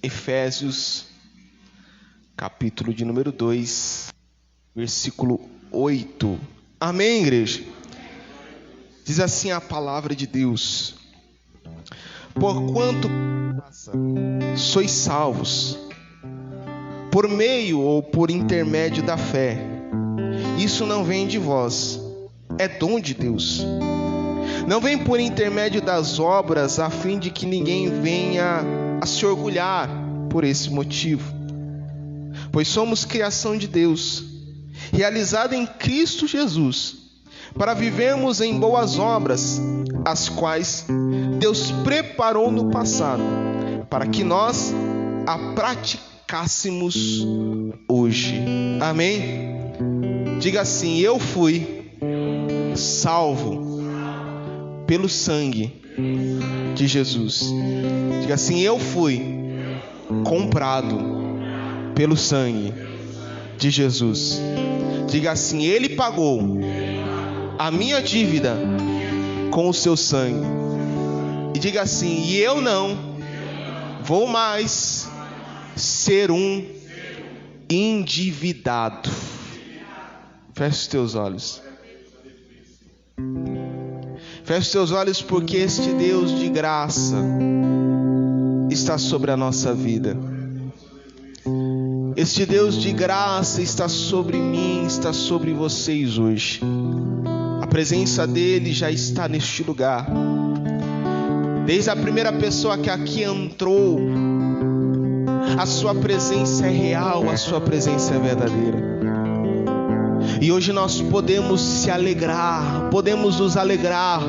Efésios, capítulo de número 2, versículo 8. Amém, igreja? Diz assim a palavra de Deus: porquanto sois salvos, por meio ou por intermédio da fé. Isso não vem de vós, é dom de Deus. Não vem por intermédio das obras, a fim de que ninguém venha a se orgulhar por esse motivo. Pois somos criação de Deus, realizada em Cristo Jesus, para vivermos em boas obras, as quais Deus preparou no passado, para que nós a praticássemos hoje. Amém? Diga assim: eu fui salvo pelo sangue de Jesus. Diga assim: eu fui comprado pelo sangue de Jesus. Diga assim: ele pagou a minha dívida com o seu sangue. E diga assim: e eu não vou mais ser um endividado. Feche os teus olhos. Feche os teus olhos, porque este Deus de graça está sobre a nossa vida. Este Deus de graça está sobre mim, está sobre vocês hoje. A presença dele já está neste lugar. Desde a primeira pessoa que aqui entrou, a sua presença é real, a sua presença é verdadeira. E hoje nós podemos se alegrar, podemos nos alegrar,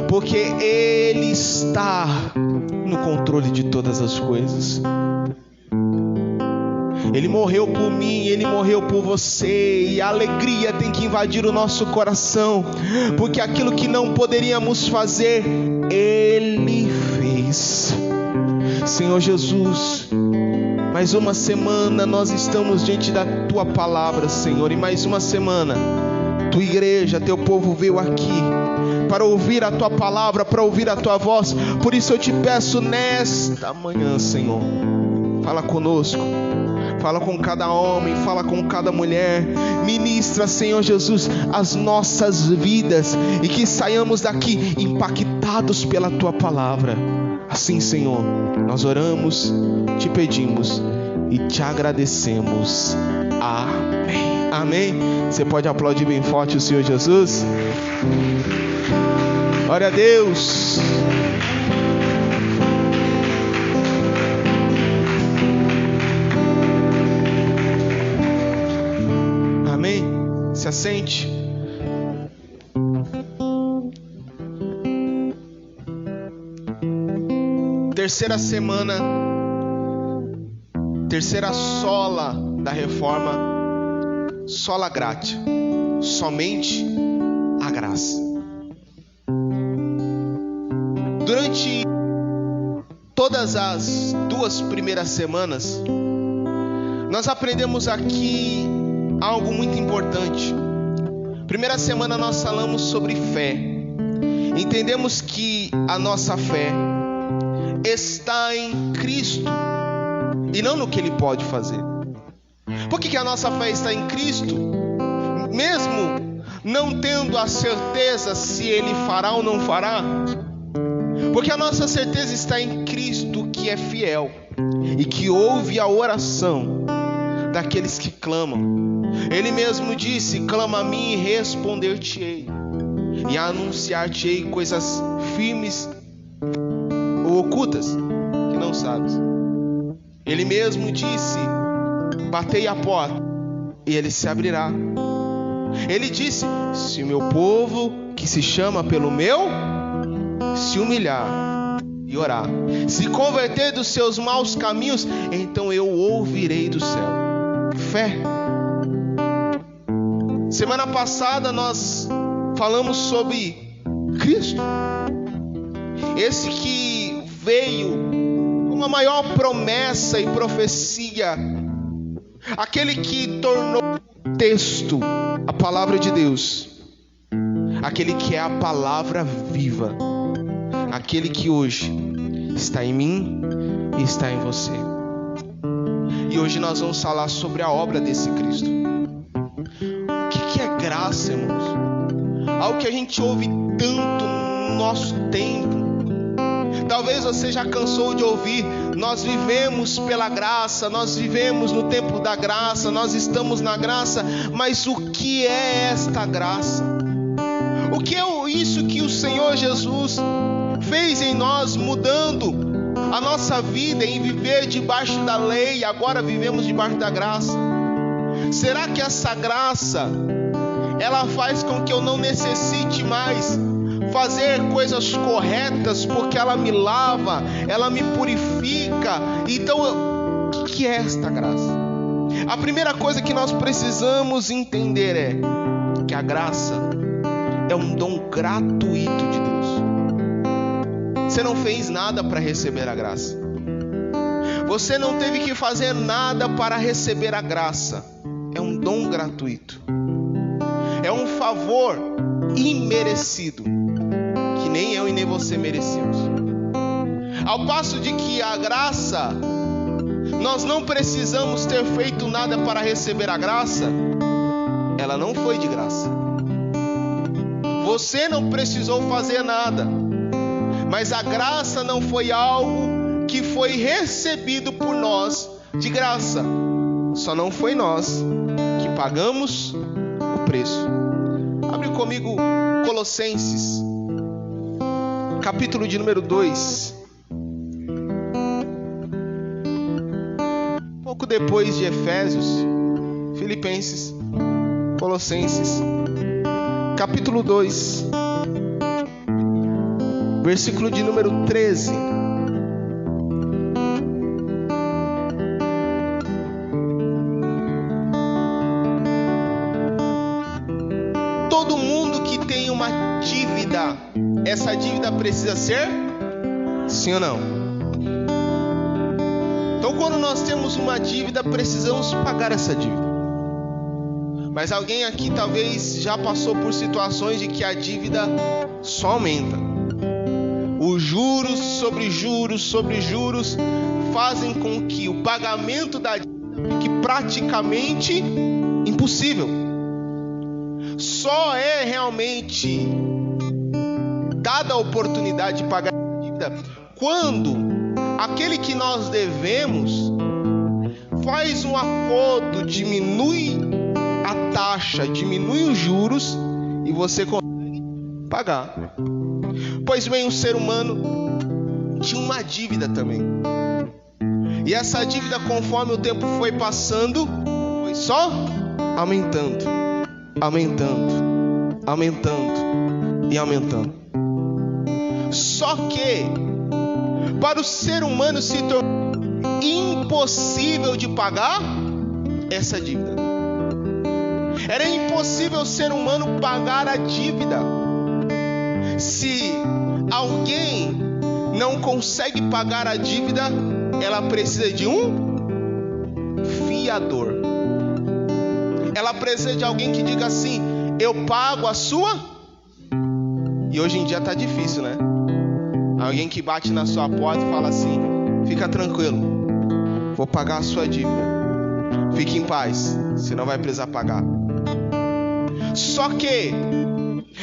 porque ele está no controle de todas as coisas. Ele morreu por mim, ele morreu por você, e a alegria tem que invadir o nosso coração, porque aquilo que não poderíamos fazer, ele fez. Senhor Jesus, mais uma semana nós estamos diante da tua palavra, Senhor, e mais uma semana tua igreja, teu povo veio aqui para ouvir a tua palavra, para ouvir a tua voz. Por isso eu te peço nesta manhã, Senhor, fala conosco, fala com cada homem, fala com cada mulher, ministra, Senhor Jesus, as nossas vidas, e que saiamos daqui impactados pela tua palavra. Assim, Senhor, nós oramos, te pedimos e te agradecemos. Amém. Amém. Você pode aplaudir bem forte o Senhor Jesus? Glória a Deus. Amém. Se assente. Terceira semana, terceira sola da reforma, sola gratia, somente a graça. Durante todas as 2 primeiras semanas, nós aprendemos aqui algo muito importante. Primeira semana nós falamos sobre fé. Entendemos que a nossa fé está em Cristo e não no que Ele pode fazer. Por que a nossa fé está em Cristo? Mesmo não tendo a certeza se Ele fará ou não fará, porque a nossa certeza está em Cristo, que é fiel e que ouve a oração daqueles que clamam. Ele mesmo disse: clama a mim e responder-te-ei, e anunciar-te-ei coisas firmes ou ocultas que não sabes. Ele mesmo disse: batei a porta e ele se abrirá. Ele disse: se o meu povo, que se chama pelo meu, se humilhar e orar, se converter dos seus maus caminhos, então eu ouvirei do céu. Fé. Semana passada nós falamos sobre Cristo, esse que veio com a maior promessa e profecia, aquele que tornou o texto a palavra de Deus, aquele que é a palavra viva, aquele que hoje está em mim e está em você. E hoje nós vamos falar sobre a obra desse Cristo. O que é graça, irmãos? Algo que a gente ouve tanto no nosso tempo. Talvez você já cansou de ouvir: nós vivemos pela graça, nós vivemos no tempo da graça, nós estamos na graça. Mas o que é esta graça? O que é isso que o Senhor Jesus fez em nós, mudando a nossa vida em viver debaixo da lei, e agora vivemos debaixo da graça? Será que essa graça, ela faz com que eu não necessite mais fazer coisas corretas, porque ela me lava, ela me purifica? Então, o que é esta graça? A primeira coisa que nós precisamos entender é que a graça é um dom gratuito de Deus. Você não fez nada para receber a graça. Você não teve que fazer nada para receber a graça. É um dom gratuito. É um favor imerecido, que nem eu e nem você merecemos. Ao passo de que a graça, nós não precisamos ter feito nada para receber a graça. Ela não foi de graça. Você não precisou fazer nada. Mas a graça não foi algo que foi recebido por nós de graça. Só não foi nós que pagamos o preço. Abre comigo Colossenses, capítulo de número 2. Pouco depois de Efésios, Filipenses, Colossenses, capítulo 2, versículo de número 13. Todo mundo que tem uma dívida, essa dívida precisa ser? Sim ou não? Então, quando nós temos uma dívida, precisamos pagar essa dívida. Mas alguém aqui talvez já passou por situações de que a dívida só aumenta. Os juros sobre juros sobre juros fazem com que o pagamento da dívida fique praticamente impossível. Só é realmente dada a oportunidade de pagar a dívida quando aquele que nós devemos faz um acordo, diminui a taxa, diminui os juros e você consegue pagar. Pois bem, o ser humano tinha uma dívida também. E essa dívida, conforme o tempo foi passando, foi só aumentando, aumentando, aumentando e aumentando. Só que para o ser humano se tornou impossível de pagar essa dívida. Era impossível o ser humano pagar a dívida. Se alguém não consegue pagar a dívida, ela precisa de um fiador. Ela precisa de alguém que diga assim: eu pago a sua. E hoje em dia está difícil, né? Alguém que bate na sua porta e fala assim: fica tranquilo, vou pagar a sua dívida. Fique em paz, você não vai precisar pagar. Só que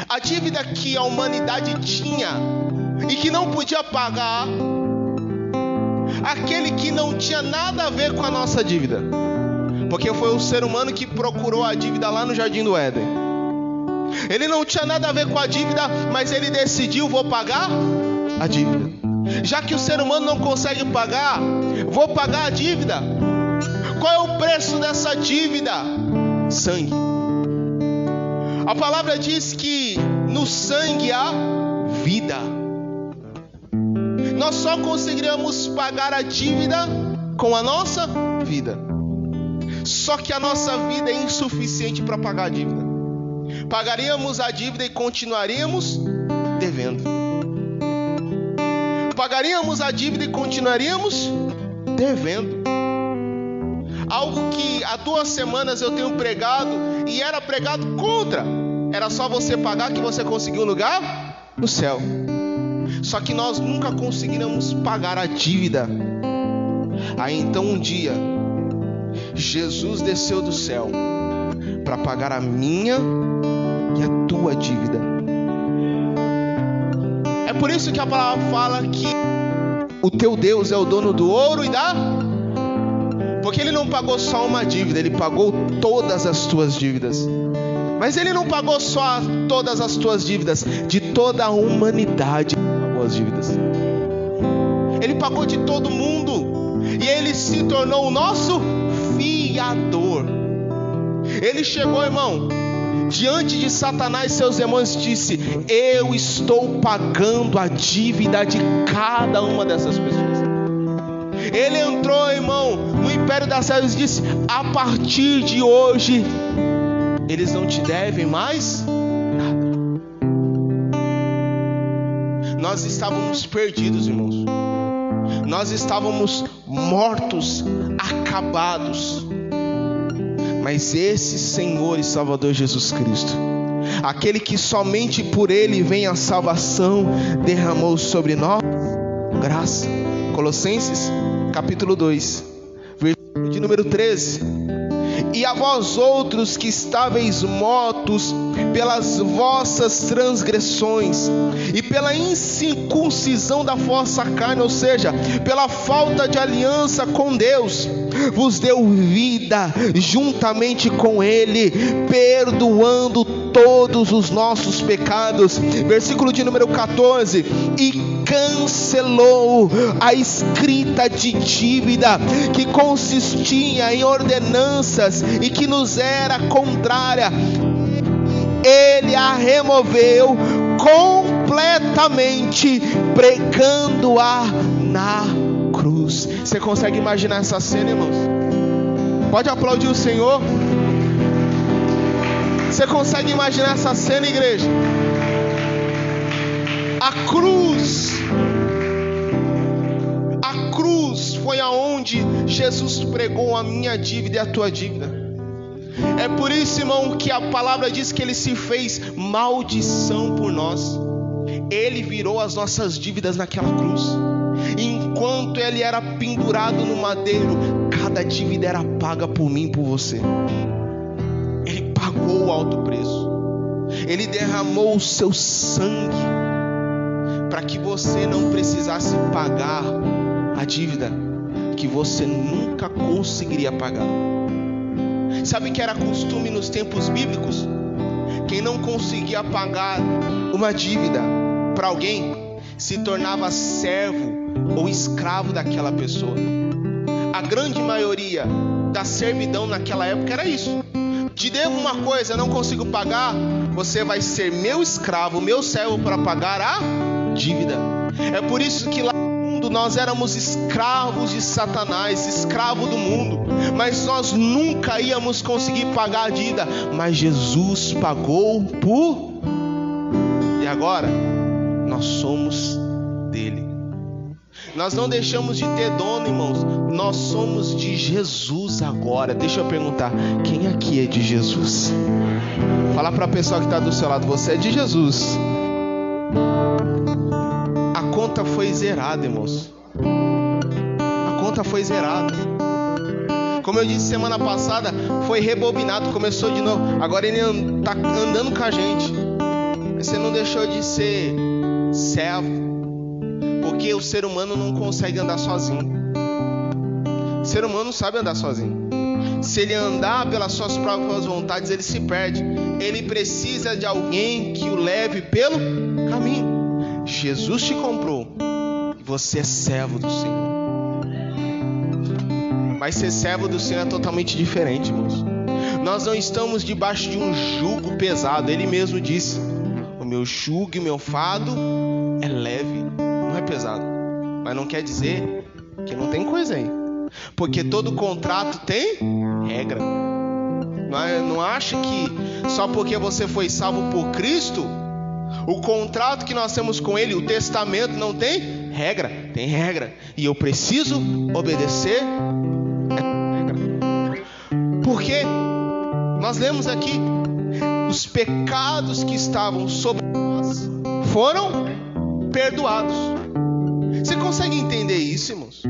a dívida que a humanidade tinha e que não podia pagar, aquele que não tinha nada a ver com a nossa dívida, porque foi o ser humano que procurou a dívida lá no Jardim do Éden. Ele não tinha nada a ver com a dívida, mas ele decidiu: vou pagar a dívida. Já que o ser humano não consegue pagar, vou pagar a dívida. Qual é o preço dessa dívida? Sangue. A palavra diz que no sangue há vida. Nós só conseguiríamos pagar a dívida com a nossa vida. Só que a nossa vida é insuficiente para pagar a dívida. Pagaríamos a dívida e continuaríamos devendo. Pagaríamos a dívida e continuaríamos devendo. Algo que há 2 semanas eu tenho pregado e era pregado contra. Era só você pagar que você conseguiu um lugar no céu. Só que nós nunca conseguiremos pagar a dívida. Aí então um dia, Jesus desceu do céu para pagar a minha e a tua dívida. É por isso que a palavra fala que o teu Deus é o dono do ouro e da... Porque Ele não pagou só uma dívida, Ele pagou todas as tuas dívidas. Mas Ele não pagou só todas as tuas dívidas, de toda a humanidade Ele pagou as dívidas. Ele pagou de todo mundo. E Ele se tornou o nosso fiador. Ele chegou, irmão, diante de Satanás e seus demônios, e disse: eu estou pagando a dívida de cada uma dessas pessoas. Ele entrou, irmão, no império das trevas e disse: a partir de hoje eles não te devem mais nada. Nós estávamos perdidos, irmãos. Nós estávamos mortos, acabados. Mas esse Senhor e Salvador Jesus Cristo, aquele que somente por Ele vem a salvação, derramou sobre nós graça. Colossenses capítulo 2, versículo de número 13. E a vós outros que estáveis mortos pelas vossas transgressões e pela incircuncisão da vossa carne, ou seja, pela falta de aliança com Deus, vos deu vida juntamente com Ele, perdoando todos os nossos pecados. Versículo de número 14. E cancelou a escrita de dívida que consistia em ordenanças e que nos era contrária. Ele a removeu completamente, pregando-a na cruz. Você consegue imaginar essa cena, irmãos? Pode aplaudir o Senhor. Você consegue imaginar essa cena, igreja? A cruz foi aonde Jesus pregou a minha dívida e a tua dívida. É por isso, irmão, que a palavra diz que Ele se fez maldição por nós. Ele virou as nossas dívidas naquela cruz. Enquanto Ele era pendurado no madeiro, cada dívida era paga por mim e por você. Ele pagou o alto preço. Ele derramou o seu sangue para que você não precisasse pagar a dívida que você nunca conseguiria pagar. Sabe que era costume nos tempos bíblicos? Quem não conseguia pagar uma dívida para alguém se tornava servo ou escravo daquela pessoa. A grande maioria da servidão naquela época era isso: te devo uma coisa, não consigo pagar, você vai ser meu escravo, meu servo para pagar a dívida. É por isso que lá no mundo nós éramos escravos de Satanás, escravo do mundo, mas nós nunca íamos conseguir pagar a dívida. Mas Jesus pagou por... E agora nós somos dele. Nós não deixamos de ter dono, irmãos. Nós somos de Jesus agora. Deixa eu perguntar: quem aqui é de Jesus? Fala para a pessoa que está do seu lado: você é de Jesus. A conta foi zerada, irmãos. A conta foi zerada. Como eu disse semana passada, foi rebobinado, começou de novo. Agora Ele está andando com a gente. Você não deixou de ser servo, porque o ser humano não consegue andar sozinho. O ser humano não sabe andar sozinho. Se ele andar pelas suas próprias vontades, ele se perde. Ele precisa de alguém que o leve pelo caminho. Jesus te comprou e você é servo do Senhor. Mas ser servo do Senhor é totalmente diferente, irmãos. Nós não estamos debaixo de um jugo pesado. Ele mesmo disse: o meu jugo e o meu fardo é leve, não é pesado. Mas não quer dizer que não tem coisa aí, porque todo contrato tem regra. Não acha que só porque você foi salvo por Cristo, o contrato que nós temos com Ele, o testamento, não tem regra? Tem regra, e eu preciso obedecer essa regra. Porque nós lemos aqui: os pecados que estavam sobre nós foram perdoados. Você consegue entender isso, irmãos?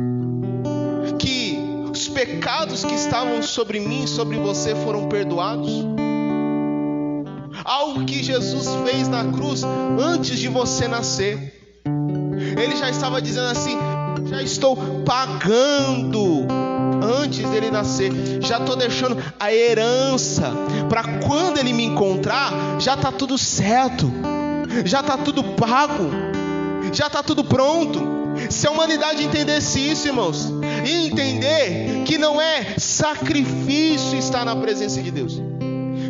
Que os pecados que estavam sobre mim e sobre você foram perdoados. Algo que Jesus fez na cruz antes de você nascer. Ele já estava dizendo assim: já estou pagando antes dele nascer. Já estou deixando a herança para quando ele me encontrar, já está tudo certo. Já está tudo pago. Já está tudo pronto. Se a humanidade entendesse isso, irmãos, e entender que não é sacrifício estar na presença de Deus.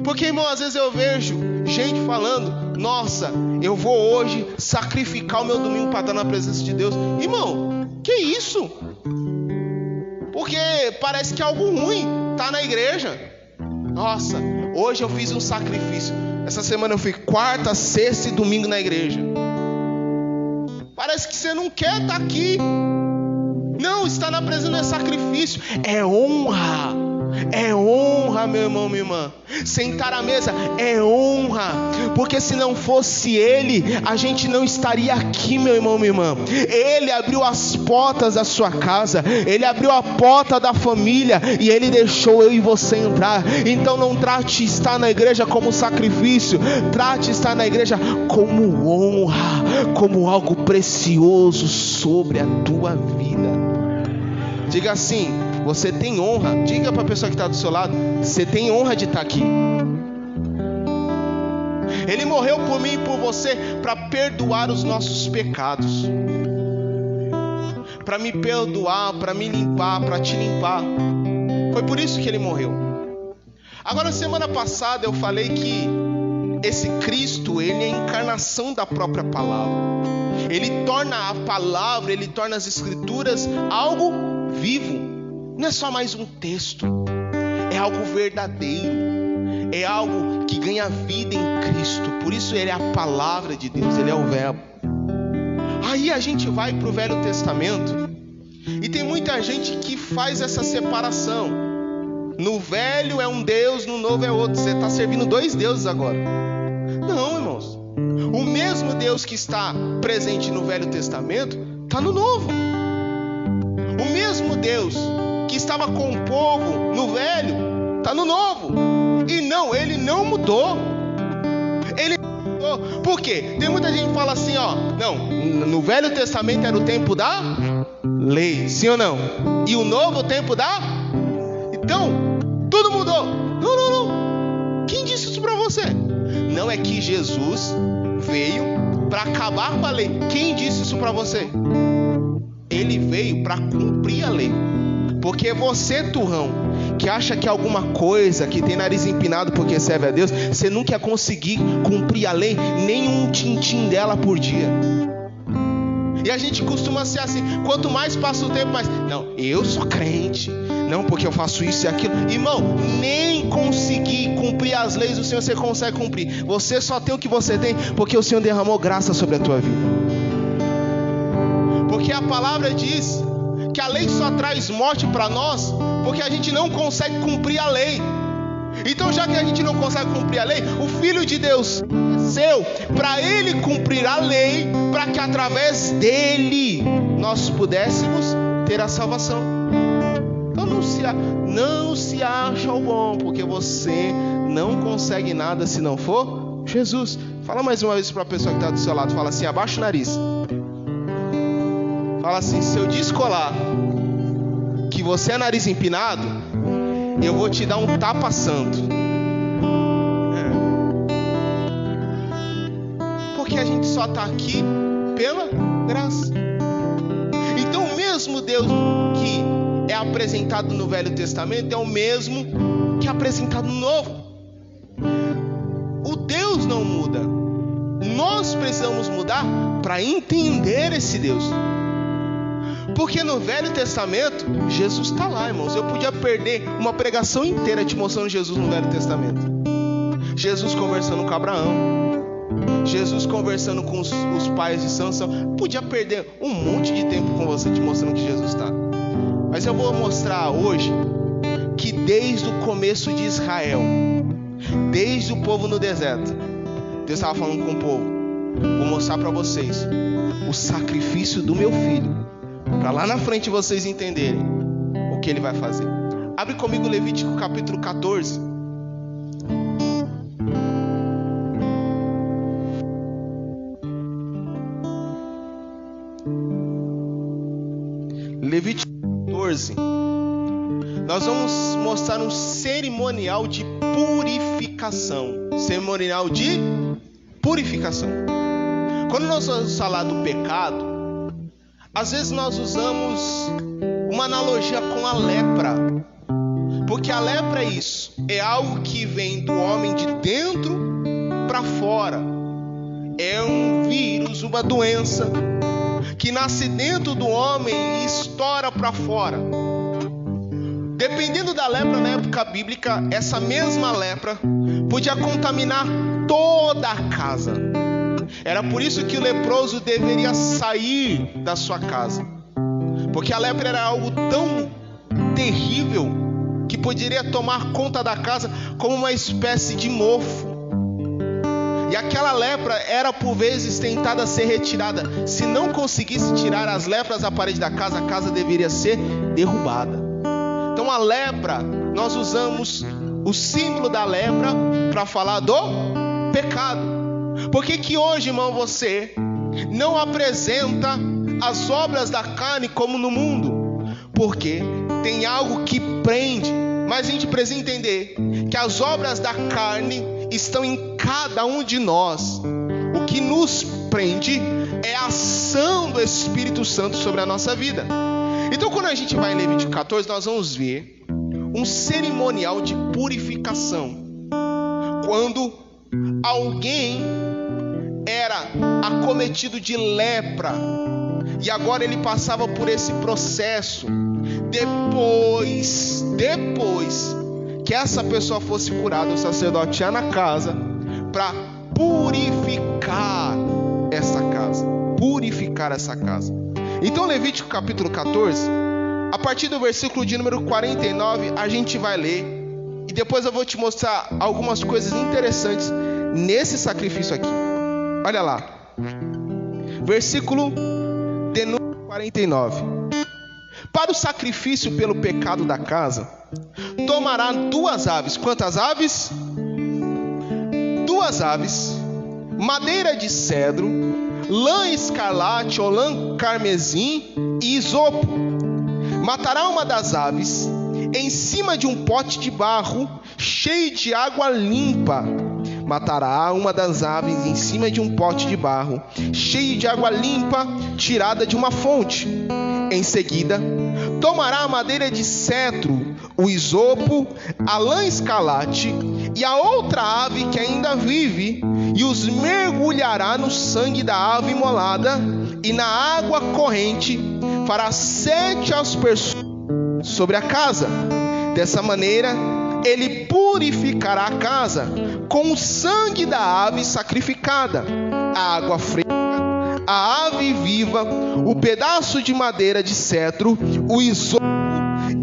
Porque, irmão, às vezes eu vejo gente falando: nossa, eu vou hoje sacrificar o meu domingo para estar na presença de Deus. Irmão, que isso? Porque parece que é algo ruim estar na igreja. Nossa, hoje eu fiz um sacrifício. Essa semana eu fui quarta, sexta e domingo na igreja. Parece que você não quer estar aqui. Não, estar na presença não é sacrifício, é honra. É honra, meu irmão, minha irmã. Sentar à mesa é honra. Porque se não fosse Ele, a gente não estaria aqui, meu irmão, minha irmã. Ele abriu as portas da sua casa. Ele abriu a porta da família. E Ele deixou eu e você entrar. Então não trate estar na igreja como sacrifício. Trate estar na igreja como honra. Como algo precioso sobre a tua vida. Diga assim: você tem honra. Diga para a pessoa que está do seu lado: você tem honra de estar aqui. Ele morreu por mim e por você para perdoar os nossos pecados, para me perdoar, para me limpar, para te limpar. Foi por isso que Ele morreu. Agora, semana passada eu falei que esse Cristo, Ele é a encarnação da própria palavra. Ele torna a palavra, Ele torna as escrituras algo vivo. Não é só mais um texto, é algo verdadeiro, é algo que ganha vida em Cristo. Por isso Ele é a palavra de Deus, Ele é o verbo. Aí a gente vai para o Velho Testamento e tem muita gente que faz essa separação. No Velho é um Deus, no Novo é outro. Você está servindo dois deuses agora. Não, irmãos. O mesmo Deus que está presente no Velho Testamento está no Novo. O mesmo Deus que estava com o povo no Velho está no Novo. E não, Ele não mudou. Ele não mudou. Por quê? Tem muita gente que fala assim, ó: não, no Velho Testamento era o tempo da lei, sim ou não? E o Novo, o tempo da... Então, tudo mudou. Não, não, não. Quem disse isso para você? Não é que Jesus veio para acabar com a lei. Quem disse isso para você? Ele veio para cumprir a lei. Porque você, turrão, que acha que alguma coisa, que tem nariz empinado porque serve a Deus, você nunca ia conseguir cumprir a lei, nem um tintim dela por dia. E a gente costuma ser assim: quanto mais passa o tempo, mais... Não, eu sou crente. Não, porque eu faço isso e aquilo. Irmão, nem conseguir cumprir as leis do Senhor você consegue cumprir. Você só tem o que você tem porque o Senhor derramou graça sobre a tua vida. Porque a palavra diz que a lei só traz morte para nós porque a gente não consegue cumprir a lei. Então, já que a gente não consegue cumprir a lei, o Filho de Deus desceu para Ele cumprir a lei, para que através dele nós pudéssemos ter a salvação. Então não se acha o bom, porque você não consegue nada se não for Jesus. Fala mais uma vez para a pessoa que está do seu lado. Fala assim: abaixa o nariz. Fala assim: se eu descolar que você é nariz empinado, eu vou te dar um tapa santo. Porque a gente só está aqui pela graça. Então o mesmo Deus que é apresentado no Velho Testamento é o mesmo que é apresentado no Novo. O Deus não muda. Nós precisamos mudar para entender esse Deus. Porque no Velho Testamento, Jesus está lá, irmãos. Eu podia perder uma pregação inteira te mostrando Jesus no Velho Testamento. Jesus conversando com Abraão, Jesus conversando com os pais de Sansão. Podia perder um monte de tempo com você te mostrando que Jesus está. Mas eu vou mostrar hoje que desde o começo de Israel, desde o povo no deserto, Deus estava falando com o povo. vou mostrar para vocês o sacrifício do meu filho, para lá na frente vocês entenderem o que ele vai fazer. Abre comigo Levítico capítulo 14. Levítico 14. Nós vamos mostrar um cerimonial de purificação. Cerimonial de purificação. Quando nós vamos falar do pecado, às vezes nós usamos uma analogia com a lepra. Porque a lepra é isso. É algo que vem do homem de dentro para fora. É um vírus, uma doença que nasce dentro do homem e estoura para fora. Dependendo da lepra na época bíblica, essa mesma lepra podia contaminar toda a casa. Era por isso que o leproso deveria sair da sua casa, porque a lepra era algo tão terrível que poderia tomar conta da casa como uma espécie de mofo. E aquela lepra era por vezes tentada a ser retirada. Se não conseguisse tirar as lepras da parede da casa, a casa deveria ser derrubada. Então a lepra, nós usamos o símbolo da lepra para falar do pecado. Por que hoje, irmão, você não apresenta as obras da carne como no mundo? Porque tem algo que prende. Mas a gente precisa entender que as obras da carne estão em cada um de nós. O que nos prende é a ação do Espírito Santo sobre a nossa vida. Então quando a gente vai em Levítico 14, nós vamos ver um cerimonial de purificação. Quando alguém era acometido de lepra e agora ele passava por esse processo, depois que essa pessoa fosse curada, o sacerdote ia na casa para purificar essa casa. Então Levítico capítulo 14, a partir do versículo de número 49, a gente vai ler, e depois eu vou te mostrar algumas coisas interessantes nesse sacrifício aqui. Olha lá, versículo de número 49. Para o sacrifício pelo pecado da casa, tomará 2 aves. Quantas aves? 2 aves, madeira de cedro, lã escarlate ou lã carmesim e isopo. Matará uma das aves em cima de um pote de barro cheio de água limpa. Matará uma das aves em cima de um pote de barro cheio de água limpa, tirada de uma fonte. Em seguida, tomará a madeira de cedro, o isopo, a lã escarlate e a outra ave que ainda vive, e os mergulhará no sangue da ave imolada e na água corrente. Fará 7 aspersões sobre a casa. Dessa maneira, ele purificará a casa com o sangue da ave sacrificada, a água fresca, a ave viva, o pedaço de madeira de cedro, o isopo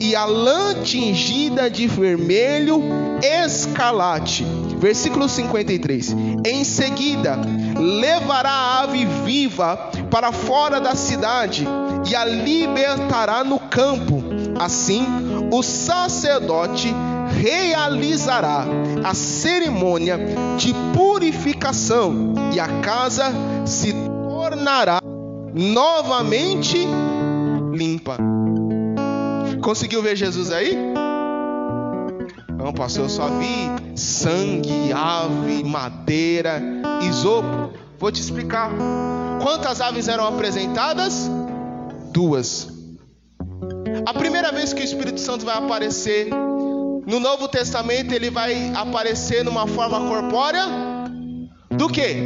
e a lã tingida de vermelho escarlate. Versículo 53. Em seguida, levará a ave viva para fora da cidade e a libertará no campo. Assim, o sacerdote realizará a cerimônia de purificação e a casa se tornará novamente limpa. Conseguiu ver Jesus aí? Não, pastor, eu só vi sangue, ave, madeira, isopo. Vou te explicar. Quantas aves eram apresentadas? 2. A primeira vez que o Espírito Santo vai aparecer no Novo Testamento, ele vai aparecer numa forma corpórea do quê?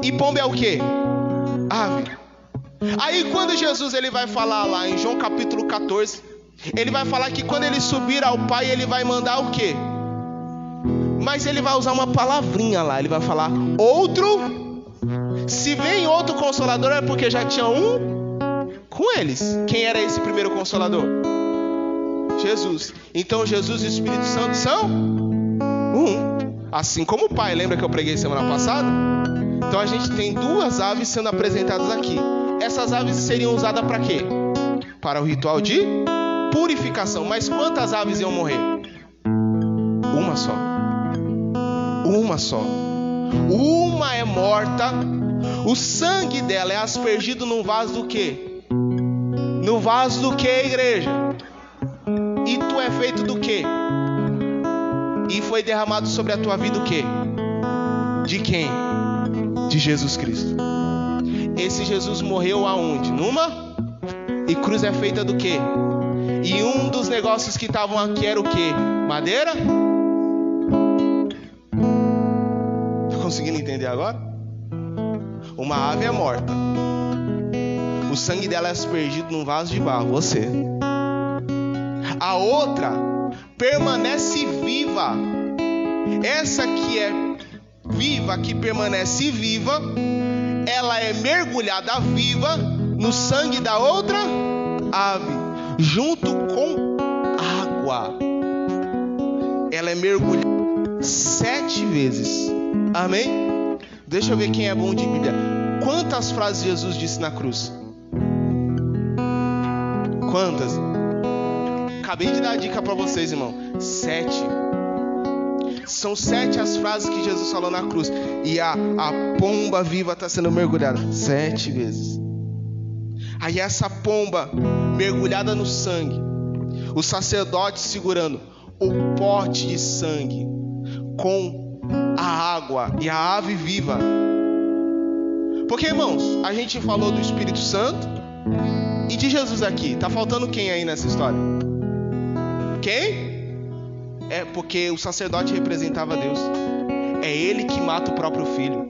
E pomba é o quê? Ave. Aí quando Jesus ele vai falar lá em João capítulo 14, ele vai falar que quando ele subir ao Pai, ele vai mandar o quê? Mas ele vai usar uma palavrinha lá, ele vai falar outro. Se vem outro consolador é porque já tinha um com eles. Quem era esse primeiro consolador? Jesus. Então Jesus e o Espírito Santo são um. Assim como o Pai, lembra que eu preguei semana passada? Então a gente tem duas aves sendo apresentadas aqui. Essas aves seriam usadas para quê? Para o ritual de purificação. Mas quantas aves iam morrer? Uma só. Uma só. Uma é morta. O sangue dela é aspergido num vaso do quê? No vaso do quê, igreja? E tu é feito do quê? E foi derramado sobre a tua vida o quê? De quem? De Jesus Cristo. Esse Jesus morreu aonde? Numa? E cruz é feita do quê? E um dos negócios que estavam aqui era o quê? Madeira? Tá conseguindo entender agora? Uma ave é morta. O sangue dela é aspergido num vaso de barro. Você. A outra permanece viva. Essa que é viva, que permanece viva, ela é mergulhada viva no sangue da outra ave, junto com água. Ela é mergulhada 7 vezes. Amém? Deixa eu ver quem é bom de Bíblia. Quantas frases Jesus disse na cruz? Quantas? Acabei de dar a dica para vocês, irmão. 7. São 7 as frases que Jesus falou na cruz. E a pomba viva está sendo mergulhada 7 vezes. Aí essa pomba mergulhada no sangue, o sacerdote segurando o pote de sangue com a água e a ave viva. Porque, irmãos, a gente falou do Espírito Santo e de Jesus aqui. Tá faltando quem aí nessa história? Quem? É porque o sacerdote representava Deus. É ele que mata o próprio filho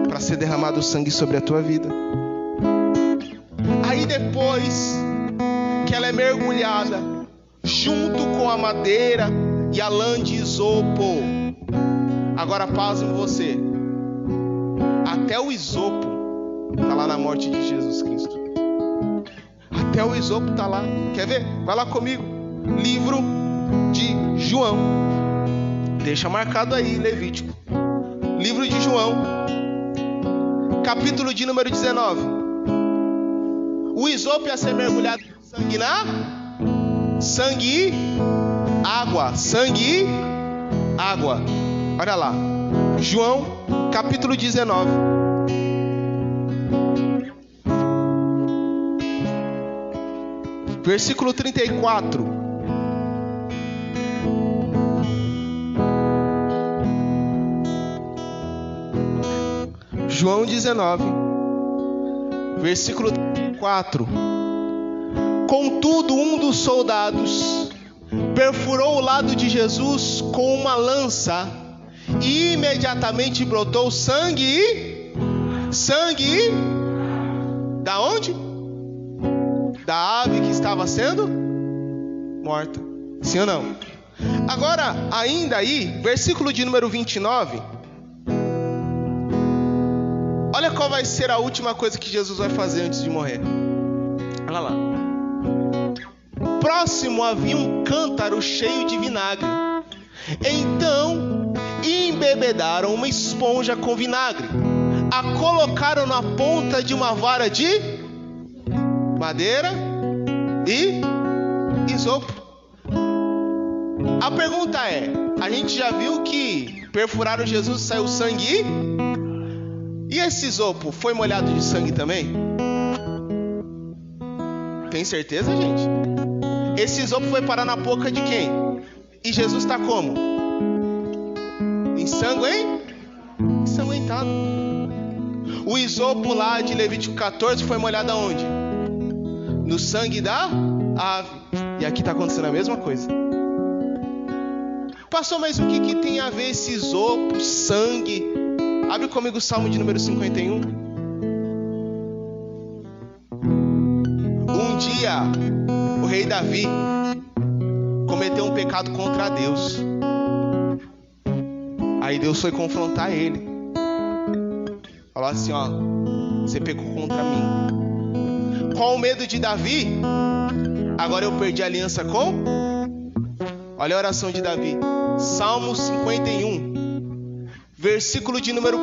para ser derramado o sangue sobre a tua vida. Aí depois que ela é mergulhada junto com a madeira e a lã de isopo. Agora pasme você. Até o isopo está lá na morte de Jesus Cristo. Até o isopo está lá. Quer ver? Vai lá comigo. Livro de João. Deixa marcado aí, Levítico. Livro de João, capítulo de número 19. O isopo ia ser mergulhado em sangue sangue e água. Sangue e água. Olha lá. João, capítulo 19. Versículo 34. João 19, versículo 34. Contudo, um dos soldados perfurou o lado de Jesus com uma lança e imediatamente brotou sangue. Sangue da onde? Da ave que estava sendo morta. Sim ou não? Agora, ainda aí, versículo de número 29. Olha qual vai ser a última coisa que Jesus vai fazer antes de morrer. Olha lá. Próximo havia um cântaro cheio de vinagre. Então embebedaram uma esponja com vinagre, a colocaram na ponta de uma vara de madeira e isopo. A pergunta é: a gente já viu que perfuraram Jesus e saiu sangue? E esse isopo foi molhado de sangue também? Tem certeza, gente? Esse isopo foi parar na boca de quem? E Jesus está como? Ensanguentado. O isopo lá de Levítico 14 foi molhado aonde? No sangue da ave. E aqui está acontecendo a mesma coisa. Pastor, mas o que tem a ver esse isopo, sangue? Abre comigo o Salmo de número 51. Um dia, o rei Davi cometeu um pecado contra Deus. Aí Deus foi confrontar ele. Falou assim, ó: você pecou contra mim. Qual o medo de Davi? Agora eu perdi a aliança com... Olha a oração de Davi. Salmo 51. Versículo de número 1.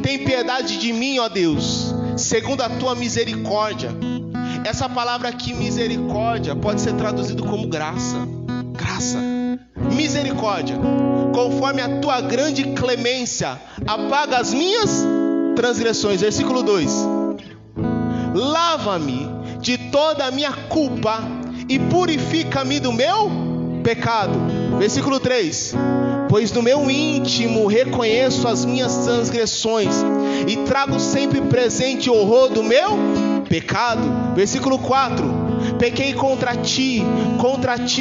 Tem piedade de mim, ó Deus, segundo a tua misericórdia. Essa palavra aqui, misericórdia, pode ser traduzido como graça. Graça, misericórdia. Conforme a tua grande clemência, apaga as minhas transgressões. Versículo 2. Lava-me de toda a minha culpa e purifica-me do meu pecado. Versículo 3. Pois no meu íntimo reconheço as minhas transgressões e trago sempre presente o horror do meu pecado. Versículo 4. Pequei contra ti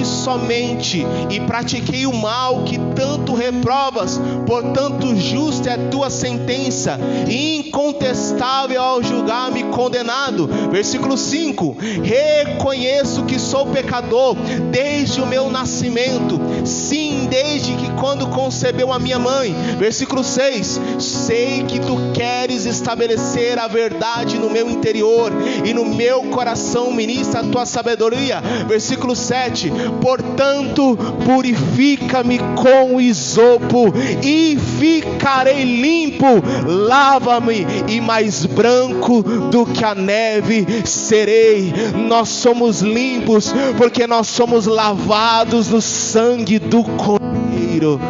somente, e pratiquei o mal que tanto reprovas. Portanto, justa é a tua sentença, e incontestável ao julgar-me condenado. Versículo 5. Reconheço que sou pecador desde o meu nascimento, sim, desde que quando concebeu a minha mãe. Versículo 6. Sei que tu queres estabelecer a verdade no meu interior, e no meu coração ministra a tua sabedoria. Versículo 7. Portanto, purifica-me com isopo e ficarei limpo. Lava-me e mais branco do que a neve serei. Nós somos limpos porque nós somos lavados no sangue do Cordeiro.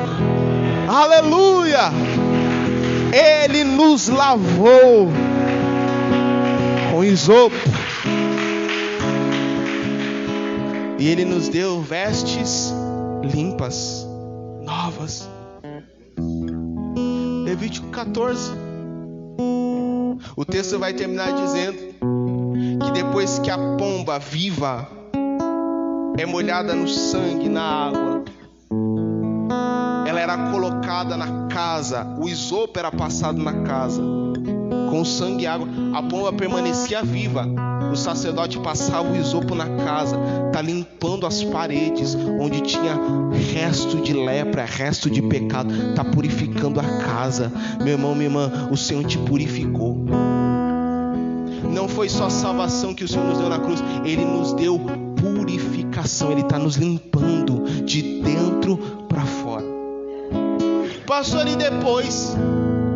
Aleluia! Ele nos lavou com isopo. E Ele nos deu vestes limpas, novas. Levítico 14. O texto vai terminar dizendo que depois que a pomba viva é molhada no sangue, na água, ela era colocada na casa, o isopo era passado na casa, com sangue e água, a pomba permanecia viva. O sacerdote passava o isopo na casa, está limpando as paredes onde tinha resto de lepra, resto de pecado, está purificando a casa. Meu irmão, minha irmã, o Senhor te purificou. Não foi só salvação que o Senhor nos deu na cruz, Ele nos deu purificação. Ele está nos limpando de dentro para fora. Pastor, e depois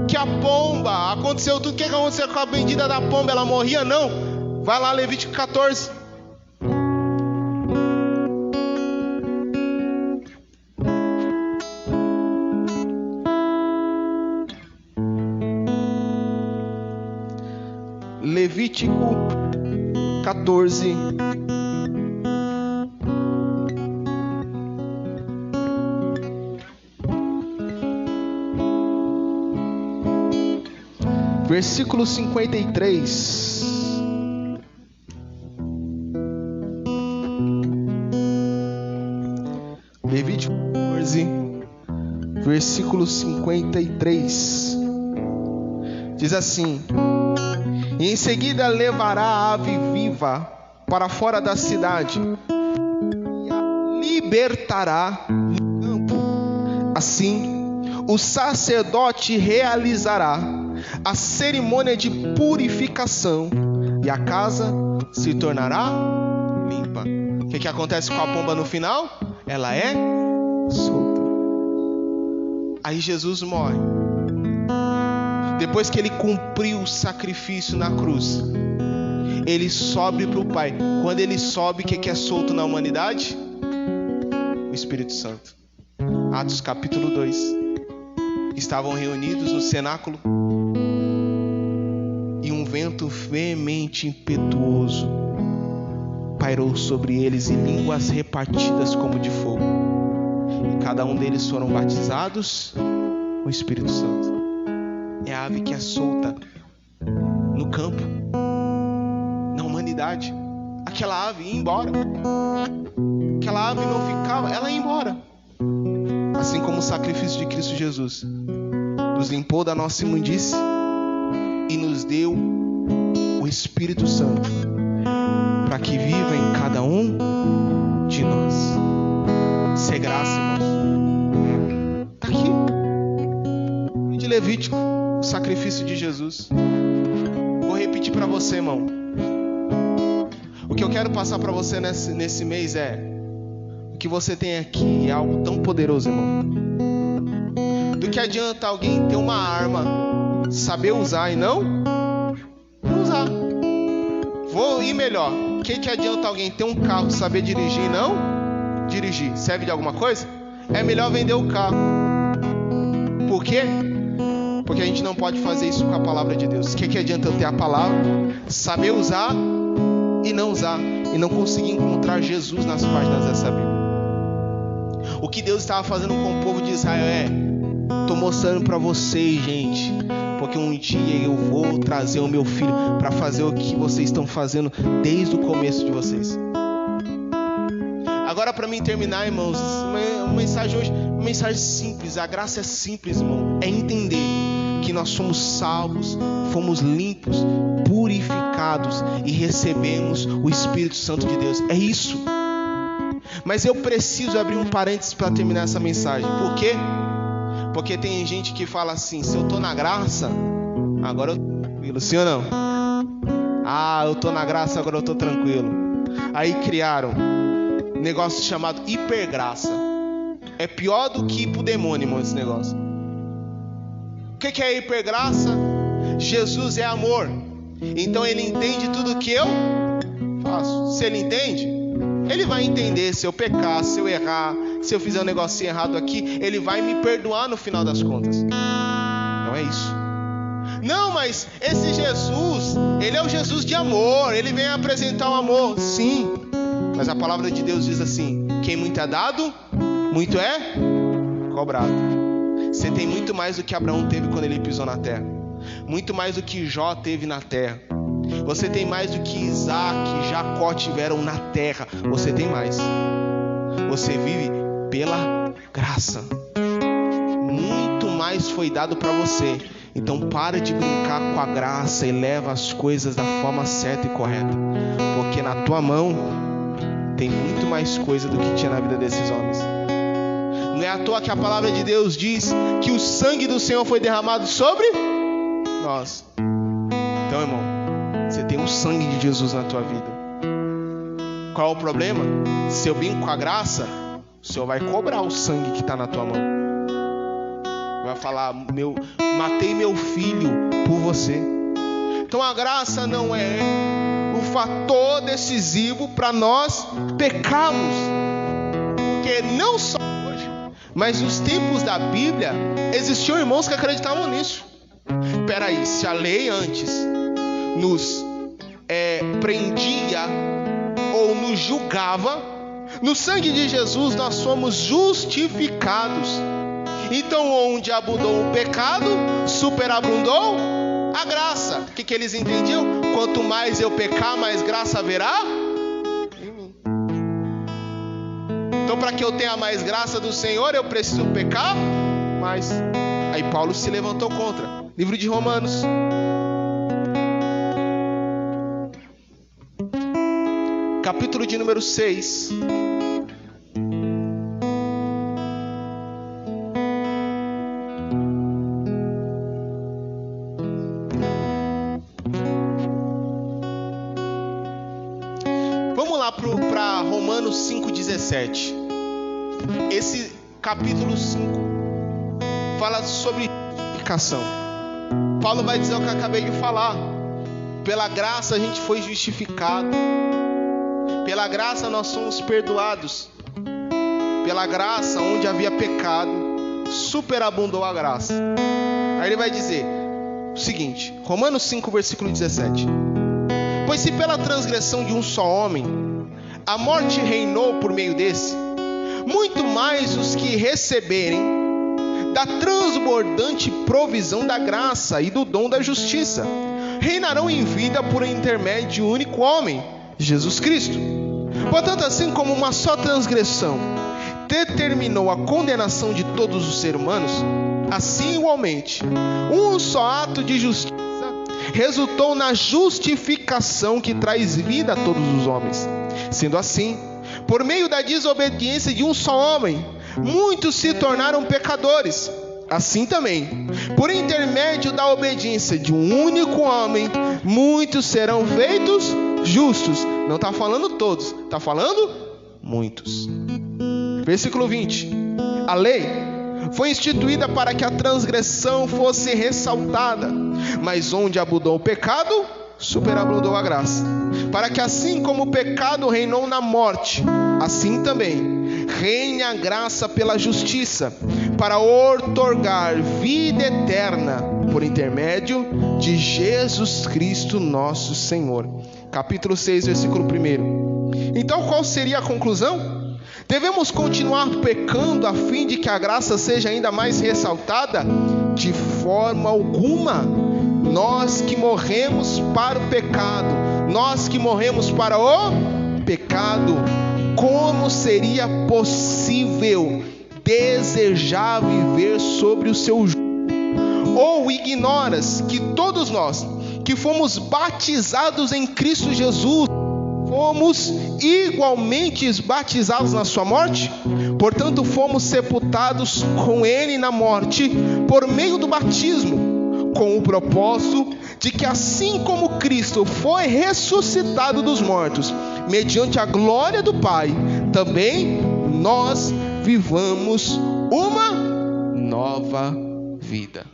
que a pomba, aconteceu tudo, o que aconteceu com a bendita da pomba? Ela morria? Não. Vai lá, Levítico 14. Levítico 14. Versículo 53. Levítico 14, versículo 53. Diz assim: e em seguida levará a ave viva para fora da cidade e a libertará no campo. Assim, o sacerdote realizará a cerimônia de purificação e a casa se tornará limpa. O que acontece com a pomba no final? Ela é solta. Aí Jesus morre. Depois que ele cumpriu o sacrifício na cruz, ele sobe para o Pai. Quando ele sobe, o que é solto na humanidade? O Espírito Santo. Atos capítulo 2. Estavam reunidos no cenáculo e um vento veemente, impetuoso, pairou sobre eles, e línguas repartidas como de fogo. E cada um deles foram batizados com o Espírito Santo. É a ave que é solta no campo, na humanidade. Aquela ave ia embora. Aquela ave não ficava, ela ia embora. Assim como o sacrifício de Cristo Jesus nos limpou da nossa imundície e nos deu o Espírito Santo para que viva em cada um de nós. Isso é graça, irmãos. Está aqui de Levítico, o sacrifício de Jesus. Vou repetir para você, irmão. O que eu quero passar para você nesse mês é: o que você tem aqui é algo tão poderoso, irmão. Do que adianta alguém ter uma arma saber usar e não usar. Vou ir melhor. O que adianta alguém ter um carro, saber dirigir e não dirigir? Serve de alguma coisa? É melhor vender o carro. Por quê? Porque a gente não pode fazer isso com a palavra de Deus. O que adianta eu ter a palavra, saber usar e não usar, e não conseguir encontrar Jesus nas páginas dessa Bíblia? O que Deus estava fazendo com o povo de Israel estou mostrando para vocês, gente, porque um dia eu vou trazer o meu filho para fazer o que vocês estão fazendo desde o começo de vocês. Agora, para mim terminar, irmãos, uma mensagem hoje, uma mensagem simples. A graça é simples, irmão. É entender que nós somos salvos, fomos limpos, purificados e recebemos o Espírito Santo de Deus. É isso. Mas eu preciso abrir um parênteses para terminar essa mensagem. Por quê? Porque tem gente que fala assim: se eu tô na graça, agora eu tô tranquilo. Sim ou não? Ah, eu tô na graça, agora eu tô tranquilo. Aí criaram um negócio chamado hipergraça. É pior do que ir pro demônio, irmão, esse negócio. O que é hipergraça? Jesus é amor. Então ele entende tudo que eu faço. Se ele entende, ele vai entender se eu pecar, se eu errar, se eu fizer um negocinho errado aqui, ele vai me perdoar no final das contas. Não é isso. Não, mas esse Jesus, ele é o Jesus de amor, ele vem apresentar o amor. Sim, mas a palavra de Deus diz assim: quem muito é dado, muito é cobrado. Você tem muito mais do que Abraão teve quando ele pisou na terra, muito mais do que Jó teve na terra. Você tem mais do que Isaac e Jacó tiveram na terra. Você tem mais. Você vive pela graça. Muito mais foi dado para você. Então para de brincar com a graça e leva as coisas da forma certa e correta. Porque na tua mão tem muito mais coisa do que tinha na vida desses homens. Não é à toa que a palavra de Deus diz que o sangue do Senhor foi derramado sobre nós. Então, irmão, você tem o sangue de Jesus na tua vida. Qual é o problema? Se eu brinco com a graça, o Senhor vai cobrar o sangue que está na tua mão. Vai falar: matei meu filho por você. Então a graça não é o fator decisivo para nós pecarmos. Porque não só hoje, mas nos tempos da Bíblia existiam irmãos que acreditavam nisso. Peraí, se a lei antes nos prendia ou nos julgava, no sangue de Jesus nós somos justificados. Então onde abundou o pecado, superabundou a graça. O que eles entendiam? Quanto mais eu pecar, mais graça haverá em mim. Então para que eu tenha mais graça do Senhor, eu preciso pecar mais. Aí Paulo se levantou contra. Livro de Romanos, capítulo de número 6. Vamos lá para Romanos 5,17. Esse capítulo 5 fala sobre justificação. Paulo vai dizer o que eu acabei de falar. Pela graça a gente foi justificado. Pela graça nós somos perdoados. Pela graça, onde havia pecado, superabundou a graça. Aí ele vai dizer o seguinte, Romanos 5, versículo 17. Pois se pela transgressão de um só homem a morte reinou por meio desse, muito mais os que receberem da transbordante provisão da graça e do dom da justiça reinarão em vida por intermédio de um único homem, Jesus Cristo. Portanto, assim como uma só transgressão determinou a condenação de todos os seres humanos, assim igualmente um só ato de justiça resultou na justificação que traz vida a todos os homens. Sendo assim, por meio da desobediência de um só homem, muitos se tornaram pecadores. Assim também, por intermédio da obediência de um único homem, muitos serão feitos justos. Não está falando todos, está falando muitos. Versículo 20. A lei foi instituída para que a transgressão fosse ressaltada, mas onde abundou o pecado, superabundou a graça, para que assim como o pecado reinou na morte, assim também reine a graça pela justiça, para outorgar vida eterna por intermédio de Jesus Cristo nosso Senhor. Capítulo 6, versículo 1. Então qual seria a conclusão? Devemos continuar pecando a fim de que a graça seja ainda mais ressaltada? De forma alguma. Nós que morremos para o pecado, nós que morremos para o pecado, como seria possível desejar viver sobre o seu jugo? Ou ignoras que todos nós que fomos batizados em Cristo Jesus, fomos igualmente batizados na sua morte? Portanto, fomos sepultados com ele na morte por meio do batismo, com o propósito de que assim como Cristo foi ressuscitado dos mortos, mediante a glória do Pai, também nós vivamos uma nova vida.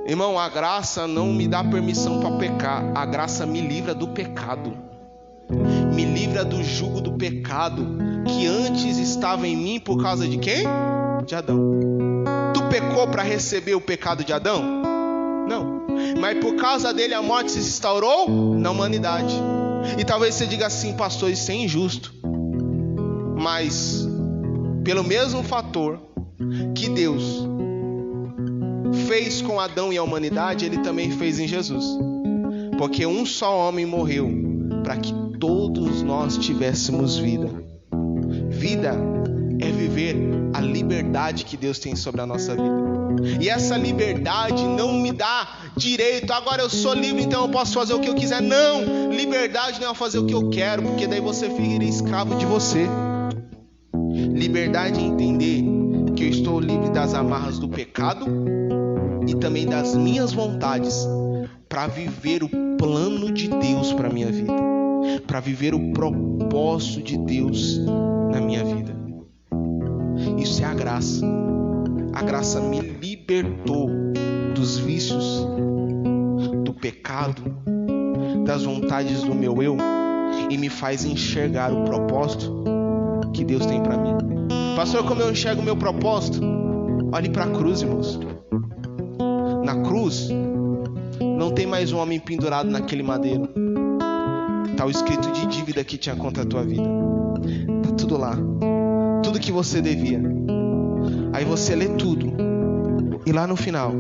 Irmão, a graça não me dá permissão para pecar. A graça me livra do pecado. Me livra do jugo do pecado que antes estava em mim por causa de quem? De Adão. Tu pecou para receber o pecado de Adão? Não. Mas por causa dele a morte se instaurou na humanidade. E talvez você diga assim: pastor, isso é injusto. Mas pelo mesmo fator que Deus fez com Adão e a humanidade, ele também fez em Jesus. Porque um só homem morreu para que todos nós tivéssemos vida. Vida é viver a liberdade que Deus tem sobre a nossa vida. E essa liberdade não me dá direito, agora eu sou livre, então eu posso fazer o que eu quiser. Não, liberdade não é fazer o que eu quero, porque daí você fica escravo de você. Liberdade é entender que eu estou livre das amarras do pecado e também das minhas vontades, para viver o plano de Deus para a minha vida, para viver o propósito de Deus na minha vida. Isso é a graça. A graça me libertou dos vícios, do pecado, das vontades do meu eu, e me faz enxergar o propósito que Deus tem para mim. Pastor, como eu enxergo o meu propósito? Olhe para a cruz, irmãos. Na cruz não tem mais um homem pendurado naquele madeiro. Está o escrito de dívida que tinha contra a tua vida. Está tudo lá. Tudo que você devia. Aí você lê tudo. E lá no final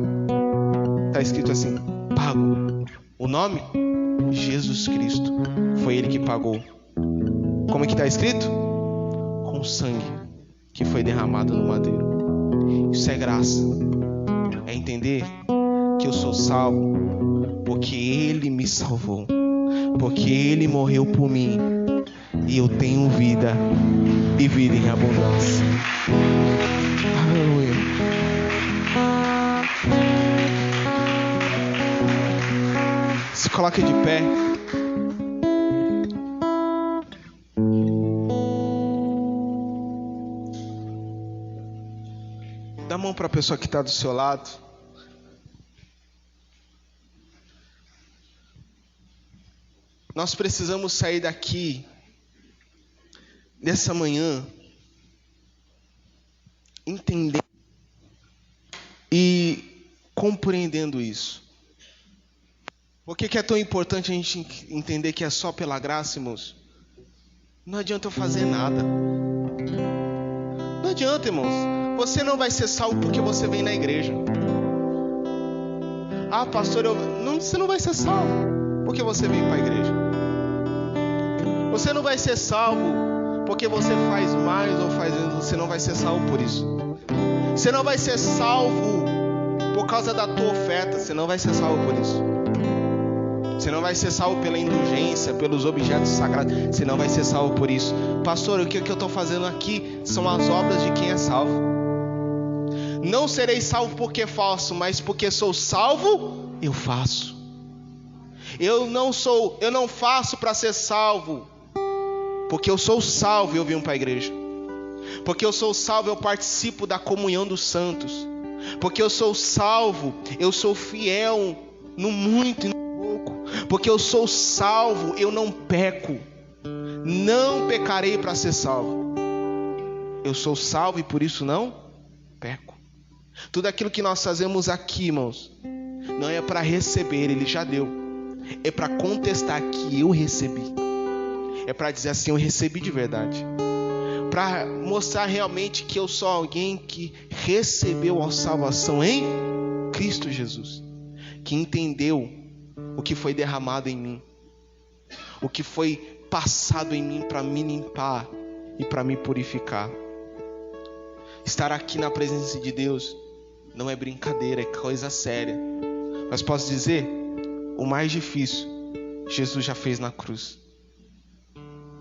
está escrito assim: pago. O nome? Jesus Cristo. Foi ele que pagou. Como é que está escrito? Com sangue que foi derramado no madeiro. Isso é graça. É entender que eu sou salvo porque ele me salvou, porque ele morreu por mim, e eu tenho vida e vida em abundância. Aleluia. Se coloque de pé. Dá a mão para a pessoa que está do seu lado. Nós precisamos sair daqui nessa manhã entendendo e compreendendo isso. Por que é tão importante a gente entender que é só pela graça, irmãos? Não adianta eu fazer nada. Não adianta, irmãos. Você não vai ser salvo porque você vem na igreja. Ah, pastor, você não vai ser salvo porque você vem para a igreja. Você não vai ser salvo porque você faz mais ou faz menos. Você não vai ser salvo por isso. Você não vai ser salvo por causa da tua oferta. Você não vai ser salvo por isso. Você não vai ser salvo pela indulgência, pelos objetos sagrados. Você não vai ser salvo por isso. Pastor, o que eu estou fazendo aqui são as obras de quem é salvo. Não serei salvo porque faço, mas porque sou salvo, eu faço. Eu não faço para ser salvo, porque eu sou salvo e eu vim para a igreja. Porque eu sou salvo, eu participo da comunhão dos santos. Porque eu sou salvo, eu sou fiel no muito e no pouco. Porque eu sou salvo, eu não peco. Não pecarei para ser salvo. Eu sou salvo e por isso não peco. Tudo aquilo que nós fazemos aqui, irmãos, não é para receber, Ele já deu. É para contestar que eu recebi. É para dizer assim, eu recebi de verdade. Para mostrar realmente que eu sou alguém que recebeu a salvação em Cristo Jesus. Que entendeu o que foi derramado em mim. O que foi passado em mim para me limpar e para me purificar. Estar aqui na presença de Deus não é brincadeira, é coisa séria. Mas posso dizer, o mais difícil, Jesus já fez na cruz.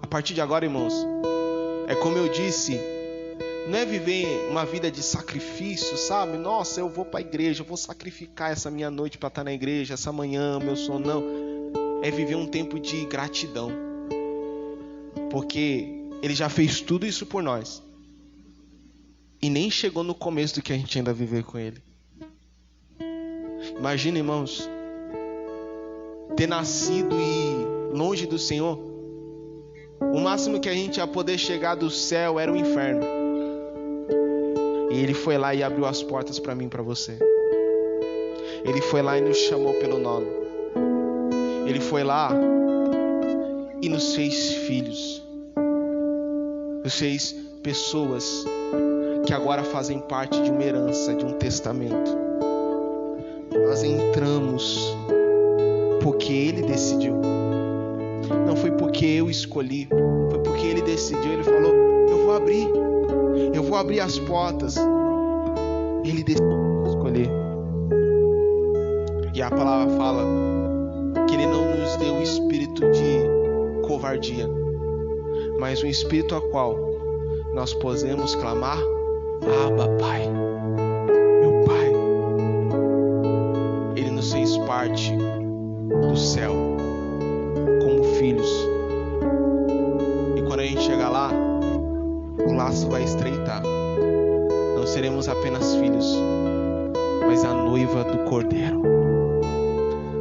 A partir de agora, irmãos, é como eu disse, não é viver uma vida de sacrifício, sabe? Nossa, eu vou para a igreja, eu vou sacrificar essa minha noite para estar na igreja, essa manhã, meu sono, não. É viver um tempo de gratidão. Porque Ele já fez tudo isso por nós. E nem chegou no começo do que a gente ainda viver com Ele. Imagina, irmãos, ter nascido e longe do Senhor. O máximo que a gente ia poder chegar do céu era o inferno. E Ele foi lá e abriu as portas para mim e para você. Ele foi lá e nos chamou pelo nome. Ele foi lá e nos fez filhos. Nos fez pessoas que agora fazem parte de uma herança, de um testamento. Nós entramos porque Ele decidiu. Não foi porque eu escolhi, foi porque Ele decidiu. Ele falou, eu vou abrir as portas. Ele decidiu escolher. E a palavra fala que Ele não nos deu o espírito de covardia, mas um espírito a qual nós podemos clamar, Abba, Pai, meu Pai. Ele nos fez parte do céu como filhos. E quando a gente chegar lá, o laço vai estreitar. Não seremos apenas filhos, mas a noiva do Cordeiro.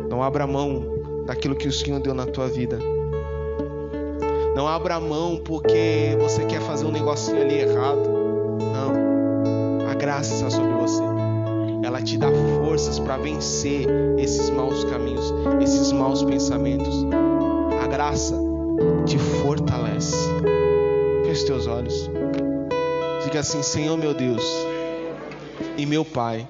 Não abra mão daquilo que o Senhor deu na tua vida. Não abra mão porque você quer fazer um negocinho ali errado. Não. A graça está sobre você. Ela te dá forças para vencer esses maus caminhos, esses maus pensamentos. A graça te fortalece. Feche os teus olhos. Diga assim, Senhor meu Deus e meu Pai,